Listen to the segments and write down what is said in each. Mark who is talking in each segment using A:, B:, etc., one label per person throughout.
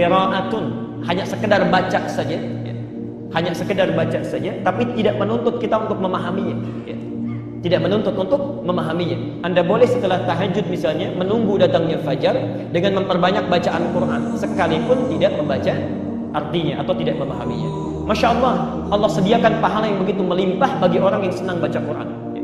A: qiraatun, hanya sekedar baca saja, ya. Hanya sekedar baca saja, tapi tidak menuntut kita untuk memahaminya, ya. Tidak menuntut untuk memahaminya. Anda boleh setelah tahajud misalnya menunggu datangnya fajar dengan memperbanyak bacaan Quran, sekalipun tidak membaca artinya atau tidak memahaminya. Masya Allah, Allah sediakan pahala yang begitu melimpah bagi orang yang senang baca Quran, ya.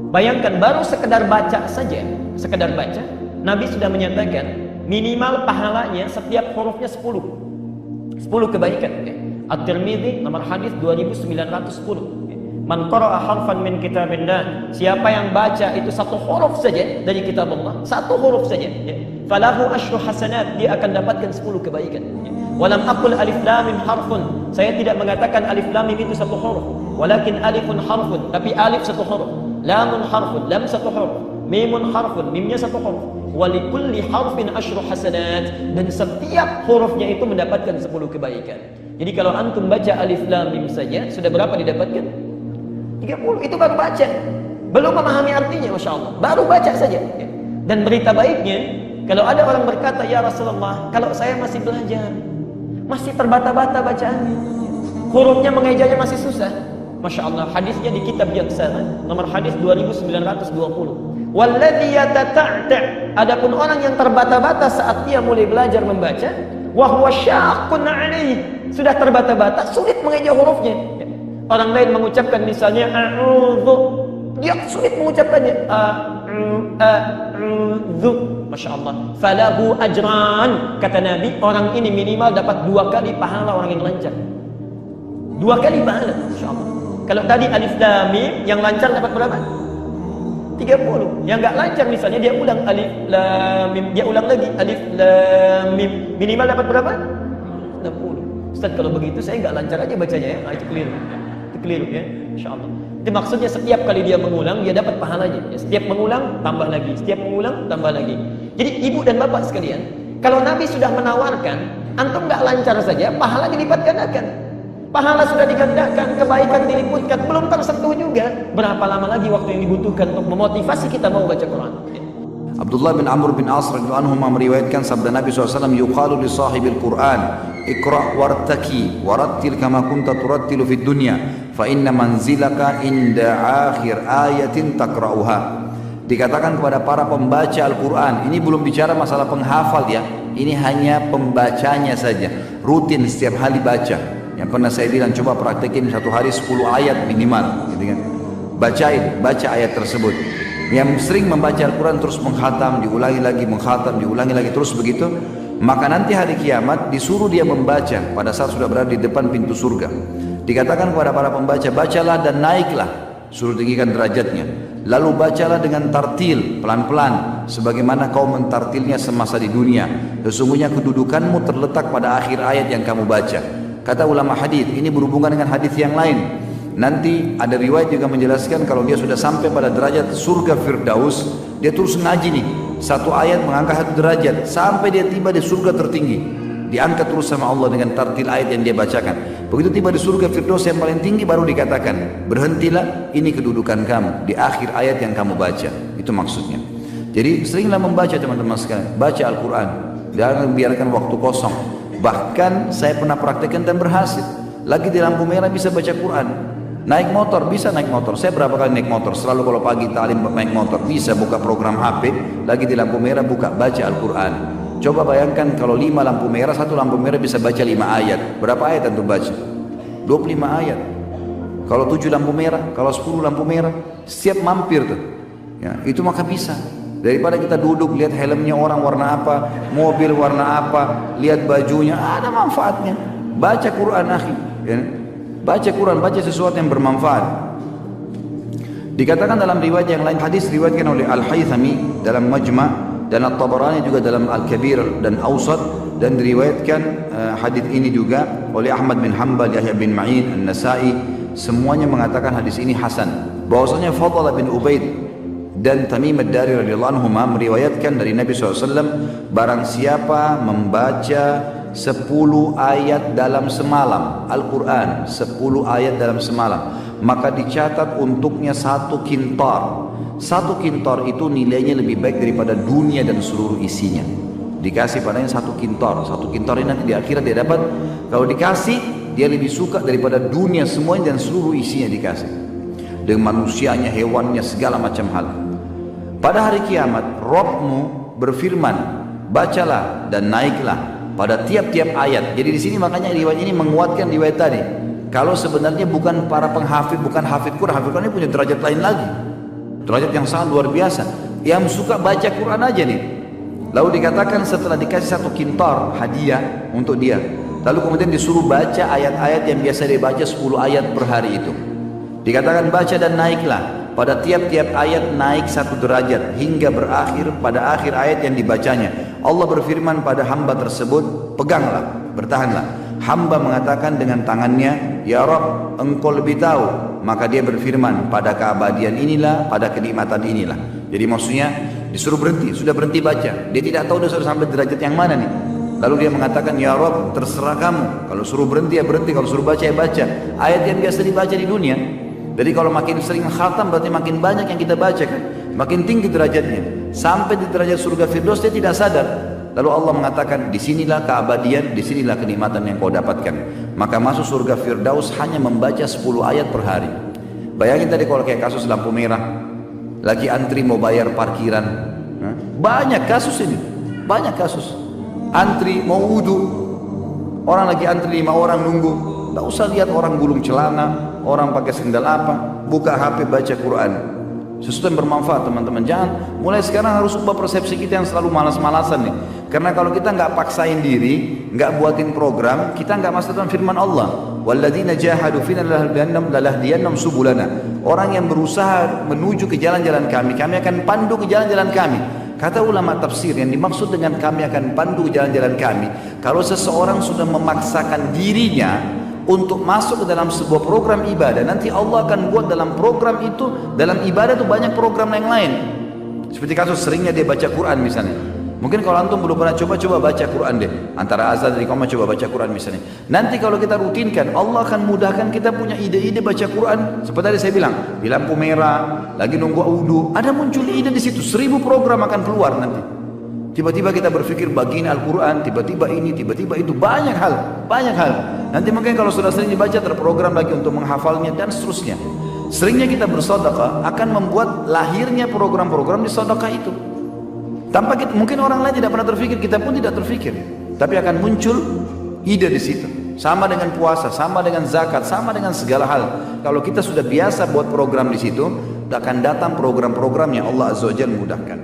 A: Bayangkan baru sekedar baca saja, sekedar baca, Nabi sudah menyatakan minimal pahalanya setiap hurufnya 10 kebaikan, ya. At-Tirmidzi nomor hadis 2910. Man qara'a harfan min kitabillah, siapa yang baca itu satu huruf saja dari kitab Allah, satu huruf saja, ya, falahu asyru hasanat, dia akan dapatkan 10 kebaikan, ya. Walam aqul alif lam mim harfun, saya tidak mengatakan alif lam mim itu satu huruf, walakin alifun harfun, tapi alif satu huruf, lamun harfun, lam satu huruf, mimun harfun, mimnya satu huruf, walikulli harfin asyru hasanat, dan setiap hurufnya itu mendapatkan 10 kebaikan. Jadi kalau antum baca alif lam mim saja, sudah berapa didapatkan? 30. Itu baru baca, belum memahami artinya. Masya Allah, baru baca saja, ya. Dan berita baiknya, kalau ada orang berkata, ya Rasulullah, kalau saya masih belajar, masih terbata-bata bacaannya, ya, hurufnya mengejanya masih susah, Masya Allah, hadisnya di kitab yang sama, nomor hadis 2920. Walladhi yatata'ta', adapun orang yang terbata-bata saat dia mulai belajar membaca, wa huwa syaqqun 'alaihi, sudah terbata-bata, sulit mengeja hurufnya, ya. Orang lain mengucapkan misalnya a'udzu, dia sulit mengucapkannya a'udzu. Masya Allah, falahu ajran, kata Nabi, orang ini minimal dapat 2 kali pahala orang yang lancar. 2 kali pahala, Masya Allah. Kalau tadi alif lam mim, yang lancar dapat berapa? 30. Yang enggak lancar misalnya dia ulang alif lam mim, dia ulang lagi alif lam mim, minimal dapat berapa? 60. Ustaz, kalau begitu saya enggak lancar aja bacanya, ya. Itu keliru. Itu keliru, ya. Insyaallah. Itu maksudnya setiap kali dia mengulang dia dapat pahalanya, ya. Setiap mengulang tambah lagi, setiap mengulang tambah lagi. Jadi ibu dan bapak sekalian, kalau Nabi sudah menawarkan, antum enggak lancar saja, pahala dilipat gandakan. Pahala sudah digandakan, kebaikan diliputkan, belum tersentuh juga. Berapa lama lagi waktu yang dibutuhkan untuk memotivasi kita mau baca Quran, ya.
B: Abdullah bin Amr bin As radhiyallahu anhu meriwayatkan sabda Nabi SAW, yuqalu li sahibil Quran, iqra' wartaki warattil kama kunta turattilu fid dunya, fa inna manzilaka inda akhir ayatin taqra'uha. Dikatakan kepada para pembaca Al-Quran, ini belum bicara masalah penghafal, ya, ini hanya pembacanya saja, rutin setiap hari baca. Yang pernah saya bilang, coba praktekin satu hari 10 ayat minimal, gitu kan. Baca ayat tersebut. Yang sering membaca Al-Quran terus menghatam, diulangi lagi, menghatam, diulangi lagi, terus begitu, maka nanti hari kiamat disuruh dia membaca pada saat sudah berada di depan pintu surga. Dikatakan kepada para pembaca, bacalah dan naiklah, suruh tinggikan derajatnya. Lalu bacalah dengan tartil, pelan-pelan, sebagaimana kau mentartilnya semasa di dunia. Sesungguhnya kedudukanmu terletak pada akhir ayat yang kamu baca. Kata ulama hadis, ini berhubungan dengan hadis yang lain. Nanti ada riwayat juga menjelaskan kalau dia sudah sampai pada derajat surga Firdaus, dia terus ngaji nih, satu ayat mengangkat 1 derajat sampai dia tiba di surga tertinggi. Diangkat terus sama Allah dengan tartil ayat yang dia bacakan. Begitu tiba di surga Firdaus yang paling tinggi, baru dikatakan, berhentilah, ini kedudukan kamu di akhir ayat yang kamu baca. Itu maksudnya. Jadi seringlah membaca teman-teman sekalian, baca Al-Quran, jangan biarkan waktu kosong. Bahkan saya pernah praktekkan dan berhasil. Lagi di lampu merah bisa baca Quran. Naik motor bisa naik motor. Saya berapa kali naik motor? Selalu kalau pagi talim naik motor. Bisa buka program HP. Lagi di lampu merah buka baca Al-Quran. Coba bayangkan kalau 5 lampu merah, 1 lampu merah bisa baca 5 ayat. Berapa ayat untuk baca? 25 ayat. Kalau 7 lampu merah, kalau 10 lampu merah, setiap mampir tuh, ya, itu maka bisa. Daripada kita duduk lihat helmnya orang warna apa, mobil warna apa, lihat bajunya, ada manfaatnya. Baca Quran, akhi, ya. Baca Quran, baca sesuatu yang bermanfaat. Dikatakan dalam riwayat yang lain, hadis riwayatkan oleh Al-Haythami dalam Majma' dan At-Tabarani juga dalam Al-Kabir dan Awsat, dan diriwayatkan hadis ini juga oleh Ahmad bin Hanbal, Yahya bin Ma'in, An-Nasai, semuanya mengatakan hadis ini hasan. Bahwasanya Fadl bin Ubaid dan Tamim ad-Dari radhiyallahu anhu meriwayatkan dari Nabi SAW, barang siapa membaca 10 ayat dalam semalam, Al-Quran 10 ayat dalam semalam, maka dicatat untuknya 1 kintar. 1 kintar itu nilainya lebih baik daripada dunia dan seluruh isinya. dikasih padanya 1 kintor. 1 kintor ini nanti di akhirat dia dapat, kalau dikasih dia lebih suka daripada dunia semuanya dan seluruh isinya dikasih, dengan manusianya, hewannya, segala macam hal. Pada hari kiamat Rabbmu berfirman, bacalah dan naiklah pada tiap-tiap ayat. Jadi di sini makanya riwayat ini menguatkan riwayat tadi. Kalau sebenarnya bukan para penghafid, bukan hafid Quran ini punya derajat lain lagi, derajat yang sangat luar biasa, yang suka baca Quran aja nih. Lalu dikatakan setelah dikasih 1 kintar hadiah untuk dia, lalu kemudian disuruh baca ayat-ayat yang biasa dia baca 10 ayat per hari itu. Dikatakan baca dan naiklah, pada tiap-tiap ayat naik 1 derajat hingga berakhir pada akhir ayat yang dibacanya. Allah berfirman pada hamba tersebut, peganglah, bertahanlah. Hamba mengatakan dengan tangannya, ya Rabb, engkau lebih tahu. Maka dia berfirman, pada keabadian inilah, pada kenikmatan inilah. Jadi maksudnya disuruh berhenti, sudah berhenti baca. Dia tidak tahu dia sudah sampai derajat yang mana nih. Lalu dia mengatakan, ya Rabb, terserah kamu. Kalau suruh berhenti ya berhenti, kalau suruh baca ya baca. Ayat yang biasa dibaca di dunia. Jadi kalau makin sering khatam berarti makin banyak yang kita baca kan, makin tinggi derajatnya. Sampai di derajat surga Firdaus dia tidak sadar. Lalu Allah mengatakan, disinilah keabadian, disinilah kenikmatan yang kau dapatkan. Maka masuk surga Firdaus hanya membaca 10 ayat per hari. Bayangin tadi kalau kayak kasus lampu merah, lagi antri mau bayar parkiran. Banyak kasus ini, banyak kasus. Antri mau wudu, orang lagi antri 5 orang nunggu. Tidak usah lihat orang gulung celana, orang pakai sendal apa, buka HP baca Quran. Sesuatu yang bermanfaat teman-teman. Jangan, mulai sekarang harus ubah persepsi kita yang selalu malas-malasan nih. Karena kalau kita nggak paksain diri, nggak buatin program, kita nggak masuk dalam firman Allah. Walladzina jahadu fina lanahdiyannahum subulana. Orang yang berusaha menuju ke jalan-jalan kami, kami akan pandu ke jalan-jalan kami. Kata ulama tafsir, yang dimaksud dengan kami akan pandu ke jalan-jalan kami, kalau seseorang sudah memaksakan dirinya untuk masuk ke dalam sebuah program ibadah, nanti Allah akan buat dalam program itu, dalam ibadah itu banyak program yang lain. Seperti kasus seringnya dia baca Quran misalnya. Mungkin kalau antum belum pernah coba baca Quran deh, antara azan dan iqamah coba baca Quran misalnya. Nanti kalau kita rutinkan, Allah akan mudahkan kita punya ide-ide baca Quran. Seperti tadi saya bilang, di lampu merah, lagi nunggu wudu, ada muncul ide di situ, 1000 program akan keluar nanti. Tiba-tiba kita berpikir bagian Al-Quran, tiba-tiba ini, tiba-tiba itu, banyak hal. Nanti mungkin kalau sudah sering dibaca terprogram lagi untuk menghafalnya dan seterusnya. Seringnya kita bersedekah akan membuat lahirnya program-program di sedekah itu. Tanpa kita, mungkin orang lain tidak pernah terfikir, kita pun tidak terfikir, tapi akan muncul ide di situ. Sama dengan puasa, sama dengan zakat, sama dengan segala hal. Kalau kita sudah biasa buat program di situ, akan datang program-program yang Allah Azza wa Jalla mudahkan.